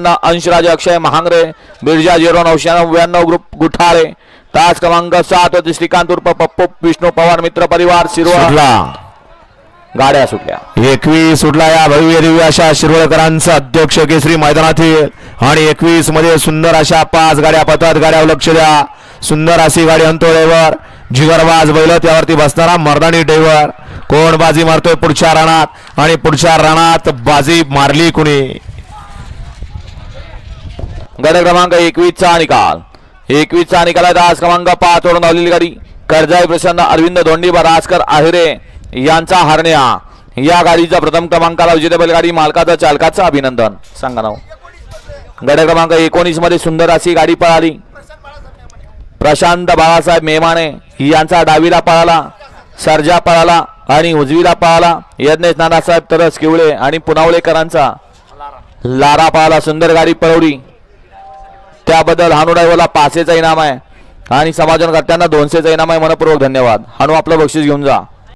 अंशराज अक्षय महांगरे बिरजा 0999 ग्रुप गुठाळे तास क्रमांक 7 वरती श्रीकांत उर्फ पप्पू विष्णू पवार मित्र परिवार शिरोळा गाड्या सुटल्या 21 सुटला या भव्य दिव्य अशा शिरोळकरांचा अध्यक्ष केसरी मैदानातील आणि 21 मध्ये सुंदर अशा 5 गाड्या पतात गाड्या लक्ष द्या सुंदर अशी गाडी अंतोळेवर जिगरबाज बैल त्यावरती बसणारा मर्दानी ड्रायव्हर कोण बाजी मारतोय पुढच्या रानात आणि पुढच्या रानात बाजी मारली कुणी गट क्रमांक 21 चा निकाल 21 चा निकाल आहे तास क्रमांक 5 वरून धावलेली गाडी कर्जाई प्रसन्न अरविंद धोंडीबा राजकर आहेरे यांचा हरण्या या गाडीचा प्रथम क्रमांकाला विजेते बैलगाडी मालकाचं चालकाचं अभिनंदन सांगा नाव गट क्रमांक 19 मध्ये सुंदर अशी गाडी पळाली प्रशांत बाळासाहेब मेमाने यांचा डावीला पळाला सर्जा पळाला आणि उजवीला पळाला यज्ञेश नानासाहेब तरस किवळे आणि पुनावळेकरांचा लारा पळाला सुंदर गाडी पळवली त्याबद्दल हानू ड्रायव्हरला 500चा इनाम आहे आणि समाजकर्त्यांना 200चा इनाम आहे मनपूर्वक धन्यवाद हानू आपलं बक्षीस घेऊन जा